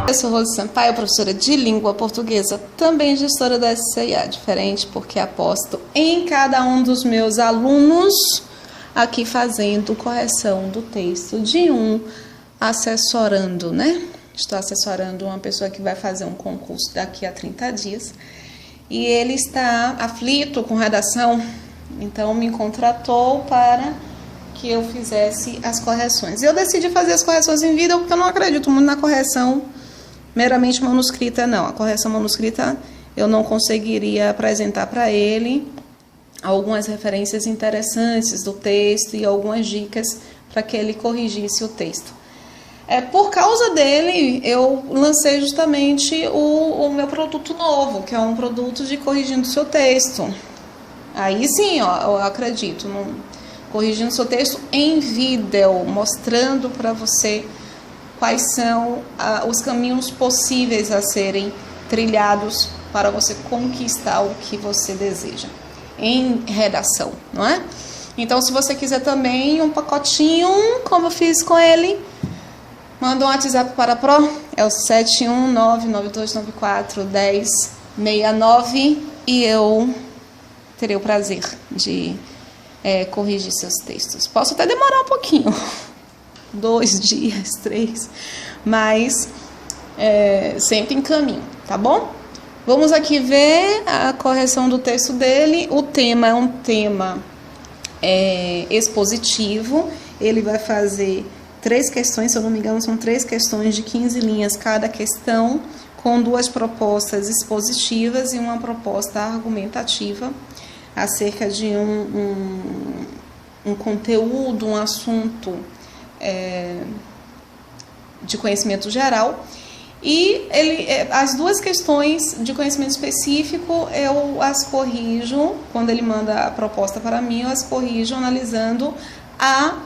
Eu sou Rose Sampaio, professora de língua portuguesa, também gestora da SCIA, diferente porque aposto em cada um dos meus alunos aqui fazendo correção do texto de assessorando, né? Estou assessorando uma pessoa que vai fazer um concurso daqui a 30 dias e ele está aflito com redação, então me contratou para que eu fizesse as correções. Eu decidi fazer as correções em vídeo porque eu não acredito muito na correção meramente manuscrita, não. A correção manuscrita eu não conseguiria apresentar para ele algumas referências interessantes do texto e algumas dicas para que ele corrigisse o texto. Por causa dele, eu lancei justamente o meu produto novo, que é um produto de corrigindo o seu texto. Aí sim, ó, eu acredito, corrigindo o seu texto em vídeo, mostrando para você quais são os caminhos possíveis a serem trilhados para você conquistar o que você deseja em redação, não é? Então, se você quiser também um pacotinho, como eu fiz com ele, manda um WhatsApp para a Pro, é o 71992941069 e eu terei o prazer de corrigir seus textos. Posso até demorar um pouquinho, 2 dias, 3, mas sempre em caminho, tá bom? Vamos aqui ver a correção do texto dele. O tema é um tema expositivo. Ele vai fazer 3 questões, se eu não me engano, são 3 questões de 15 linhas cada questão, com 2 propostas expositivas e uma proposta argumentativa acerca de um conteúdo, um assunto de conhecimento geral. E as 2 questões de conhecimento específico eu as corrijo, quando ele manda a proposta para mim, eu as corrijo analisando a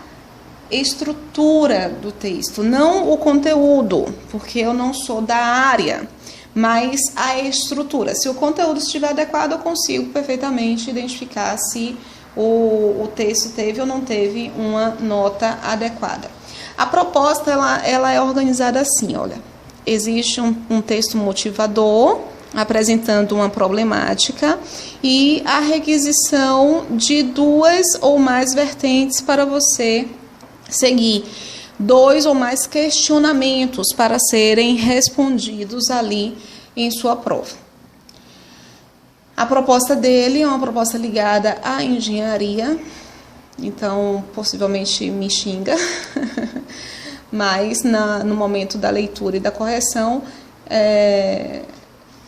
estrutura do texto, não o conteúdo, porque eu não sou da área, mas a estrutura. Se o conteúdo estiver adequado, eu consigo perfeitamente identificar se o texto teve ou não teve uma nota adequada. A proposta ela é organizada assim, olha. Existe um texto motivador apresentando uma problemática e a requisição de 2 ou mais vertentes para você seguir, 2 ou mais questionamentos para serem respondidos ali em sua prova. A proposta dele é uma proposta ligada à engenharia, então possivelmente me xinga, mas no momento da leitura e da correção,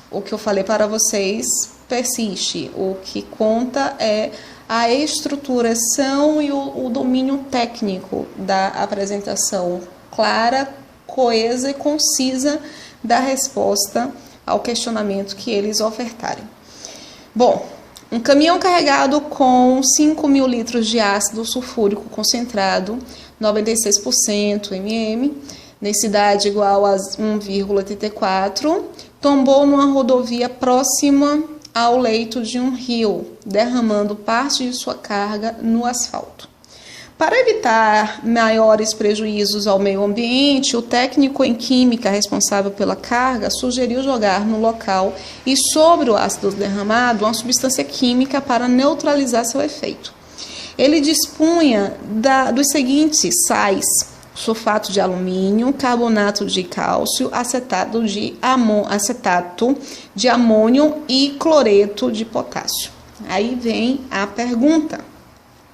o que eu falei para vocês persiste. O que conta é a estruturação e o domínio técnico da apresentação clara, coesa e concisa da resposta ao questionamento que eles ofertarem. Bom, um caminhão carregado com 5.000 litros de ácido sulfúrico concentrado, 96% mm, densidade igual a 1,84, tombou numa rodovia próxima ao leito de um rio, derramando parte de sua carga no asfalto. Para evitar maiores prejuízos ao meio ambiente, o técnico em química responsável pela carga sugeriu jogar no local e sobre o ácido derramado uma substância química para neutralizar seu efeito. Ele dispunha dos seguintes sais: sulfato de alumínio, carbonato de cálcio, acetato de amônio e cloreto de potássio. Aí vem a pergunta: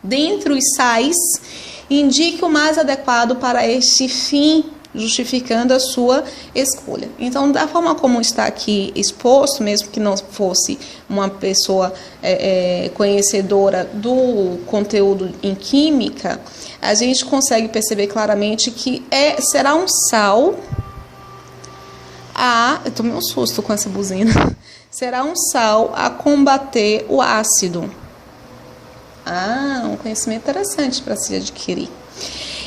dentre os sais, indique o mais adequado para este fim, justificando a sua escolha. Então, da forma como está aqui exposto, mesmo que não fosse uma pessoa conhecedora do conteúdo em química, a gente consegue perceber claramente que será um sal eu tomei um susto com essa buzina, será um sal a combater o ácido. Um conhecimento interessante para se adquirir.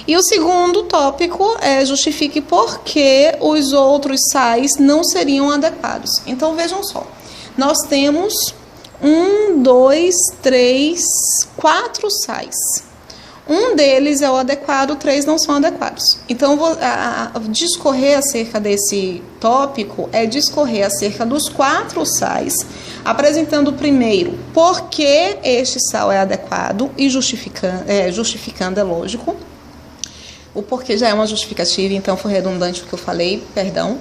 E o segundo tópico é justifique por que os outros sais não seriam adequados. Então, vejam só, nós temos 1, 2, 3, 4 sais. Um deles é o adequado, 3 não são adequados. Então, discorrer acerca desse tópico é discorrer acerca dos 4 sais, apresentando primeiro por que este sal é adequado e justificando, é lógico. O porquê já é uma justificativa, então foi redundante o que eu falei, perdão.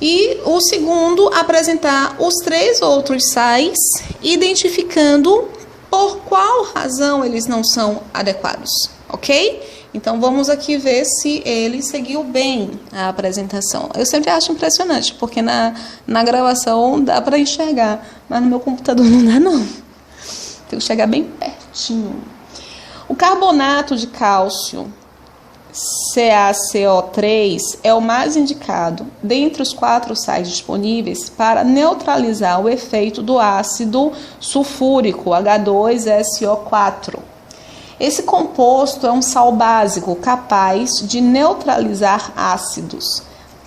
E o segundo, apresentar os 3 outros sais, identificando por qual razão eles não são adequados, ok? Então, vamos aqui ver se ele seguiu bem a apresentação. Eu sempre acho impressionante, porque na gravação dá para enxergar, mas no meu computador não dá, não. Tem que chegar bem pertinho. O carbonato de cálcio, CaCO3, é o mais indicado dentre os 4 sais disponíveis para neutralizar o efeito do ácido sulfúrico, H2SO4. Esse composto é um sal básico capaz de neutralizar ácidos.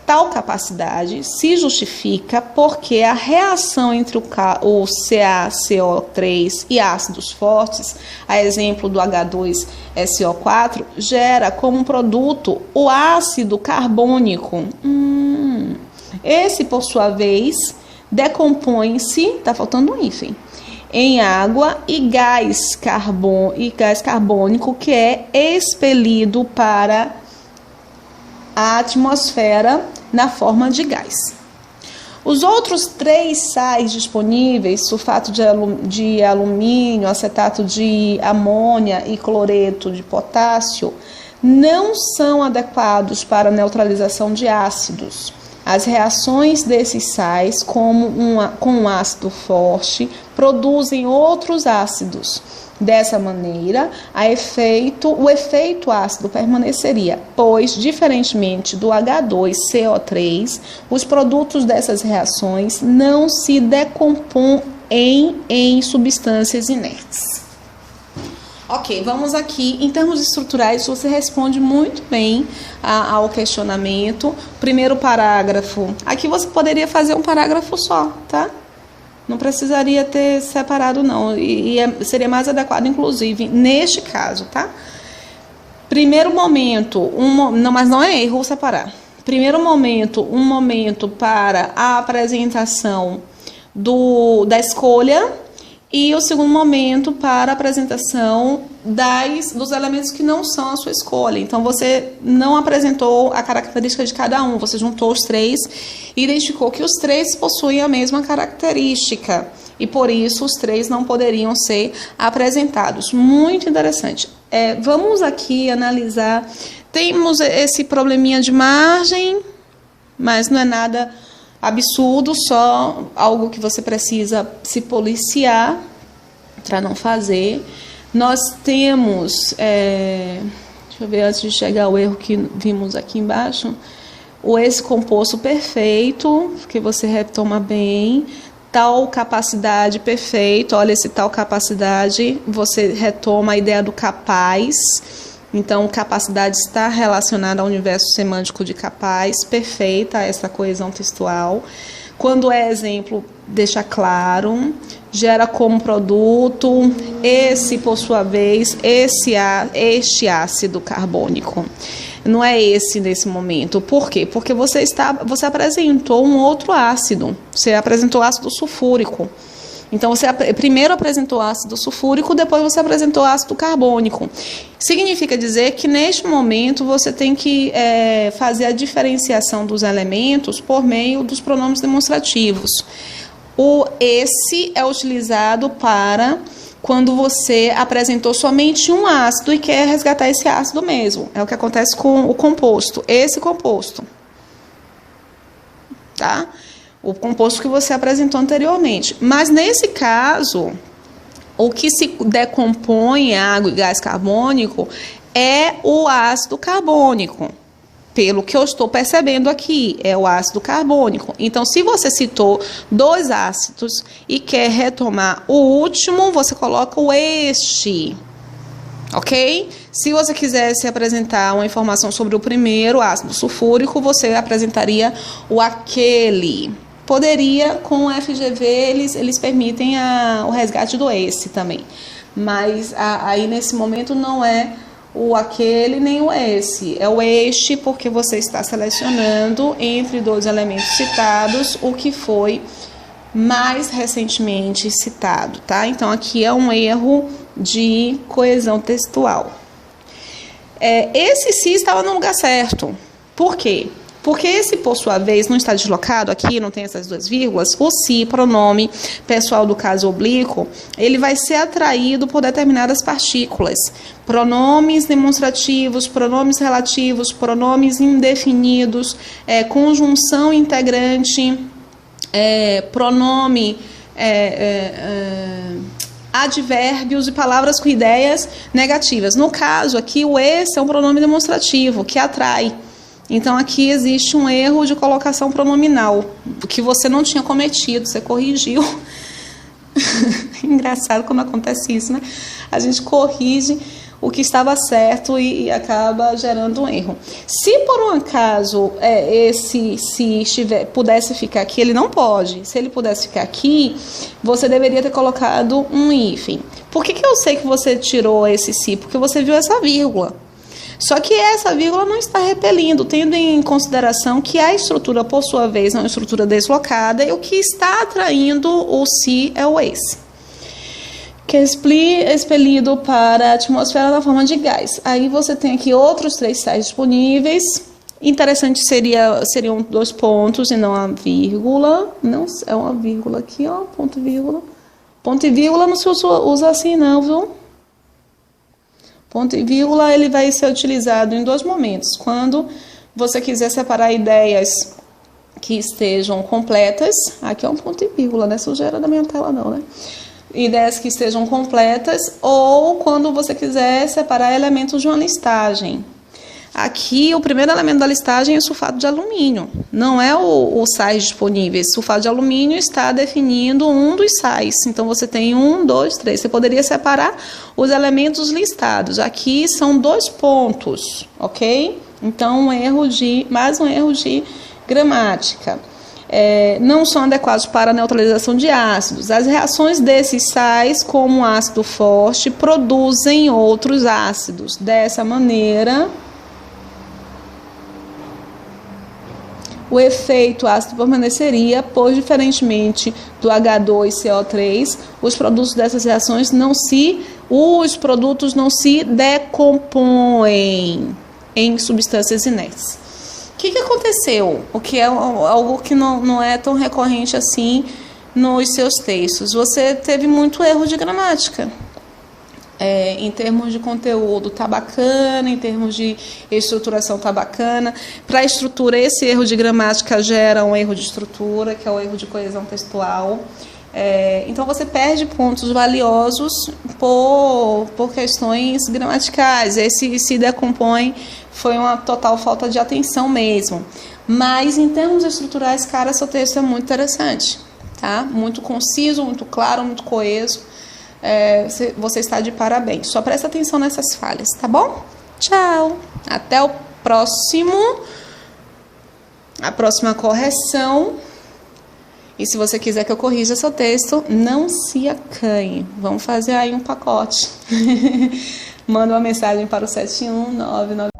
Tal capacidade se justifica porque a reação entre o CaCO3 e ácidos fortes, a exemplo do H2SO4, gera como produto o ácido carbônico. Esse, por sua vez, decompõe-se, está faltando um hífen, em água e gás carbônico que é expelido para a atmosfera na forma de gás. Os outros 3 sais disponíveis, sulfato de alumínio, acetato de amônia e cloreto de potássio, não são adequados para a neutralização de ácidos. As reações desses sais com um ácido forte produzem outros ácidos. Dessa maneira, o efeito ácido permaneceria, pois, diferentemente do H2CO3, os produtos dessas reações não se decompõem em substâncias inertes. Ok, vamos aqui. Em termos estruturais, você responde muito bem ao questionamento. Primeiro parágrafo. Aqui você poderia fazer um parágrafo só, tá? Não precisaria ter separado, não. Seria mais adequado, inclusive, neste caso, tá? Primeiro momento, não, mas não é erro separar. Primeiro momento, um momento para a apresentação da escolha, e o segundo momento para a apresentação dos elementos que não são a sua escolha. Então, você não apresentou a característica de cada um, você juntou os 3 e identificou que os 3 possuem a mesma característica. E, por isso, os 3 não poderiam ser apresentados. Muito interessante. Vamos aqui analisar. Temos esse probleminha de margem, mas não é nada absurdo, só algo que você precisa se policiar para não fazer. Nós temos, deixa eu ver antes de chegar ao erro que vimos aqui embaixo, esse composto perfeito, que você retoma bem, tal capacidade perfeito, olha esse tal capacidade, você retoma a ideia do capaz. Então, capacidade está relacionada ao universo semântico de capaz, perfeita essa coesão textual. Quando é exemplo, deixa claro, gera como produto, por sua vez, este ácido carbônico. Não é esse nesse momento. Por quê? Porque você apresentou um outro ácido, você apresentou ácido sulfúrico. Então, você primeiro apresentou ácido sulfúrico, depois você apresentou ácido carbônico. Significa dizer que, neste momento, você tem que fazer a diferenciação dos elementos por meio dos pronomes demonstrativos. O esse é utilizado para quando você apresentou somente um ácido e quer resgatar esse ácido mesmo. É o que acontece com o composto, esse composto. Tá? O composto que você apresentou anteriormente. Mas, nesse caso, o que se decompõe em água e gás carbônico é o ácido carbônico. Pelo que eu estou percebendo aqui, é o ácido carbônico. Então, se você citou 2 ácidos e quer retomar o último, você coloca o este. Ok? Se você quisesse apresentar uma informação sobre o primeiro ácido sulfúrico, você apresentaria o aquele. Poderia, com o FGV, eles permitem o resgate do esse também. Mas aí, nesse momento, não é o aquele nem o esse. É o este porque você está selecionando entre dois elementos citados o que foi mais recentemente citado, tá? Então, aqui é um erro de coesão textual. Esse se estava no lugar certo. Por quê? Porque esse, por sua vez, não está deslocado aqui, não tem essas duas vírgulas, o se, pronome pessoal do caso oblíquo, ele vai ser atraído por determinadas partículas. Pronomes demonstrativos, pronomes relativos, pronomes indefinidos, conjunção integrante, pronome, advérbios e palavras com ideias negativas. No caso aqui, o esse é um pronome demonstrativo que atrai. Então, aqui existe um erro de colocação pronominal, que você não tinha cometido, você corrigiu. Engraçado quando acontece isso, né? A gente corrige o que estava certo e acaba gerando um erro. Se por um acaso pudesse ficar aqui, ele não pode. Se ele pudesse ficar aqui, você deveria ter colocado um hífen. Por que eu sei que você tirou esse se? Porque você viu essa vírgula. Só que essa vírgula não está repelindo, tendo em consideração que a estrutura, por sua vez, é uma estrutura deslocada e o que está atraindo o se é o esse. Que é expelido para a atmosfera na forma de gás. Aí você tem aqui outros 3 sais disponíveis. Interessante seriam 2 pontos e não a vírgula. Não é uma vírgula aqui, ó, ponto e vírgula. Ponto e vírgula não se usa assim não, viu? Ponto e vírgula ele vai ser utilizado em 2 momentos. Quando você quiser separar ideias que estejam completas, aqui é um ponto e vírgula, não é sujeira da minha tela não, né? Ideias que estejam completas, ou quando você quiser separar elementos de uma listagem. Aqui, o primeiro elemento da listagem é o sulfato de alumínio, não é os sais disponíveis. Sulfato de alumínio está definindo um dos sais, então você tem 1, 2, 3. Você poderia separar os elementos listados. Aqui são 2 pontos, ok? Então, mais um erro de gramática. Não são adequados para a neutralização de ácidos. As reações desses sais, como o ácido forte, produzem outros ácidos. Dessa maneira, o efeito ácido permaneceria, pois, diferentemente do H2CO3, os produtos dessas reações não se decompõem em substâncias inertes. O que aconteceu? O que é algo que não é tão recorrente assim nos seus textos. Você teve muito erro de gramática. Em termos de conteúdo tá bacana, em termos de estruturação tá bacana. Para a estrutura, esse erro de gramática gera um erro de estrutura, que é o erro de coesão textual. Então você perde pontos valiosos por questões gramaticais. Esse se decompõe foi uma total falta de atenção mesmo. Mas em termos estruturais, cara, seu texto é muito interessante, tá? Muito conciso, muito claro, muito coeso. Você está de parabéns. Só presta atenção nessas falhas, tá bom? Tchau! Até o a próxima correção. E se você quiser que eu corrija seu texto, não se acanhe. Vamos fazer aí um pacote. Manda uma mensagem para o 71999.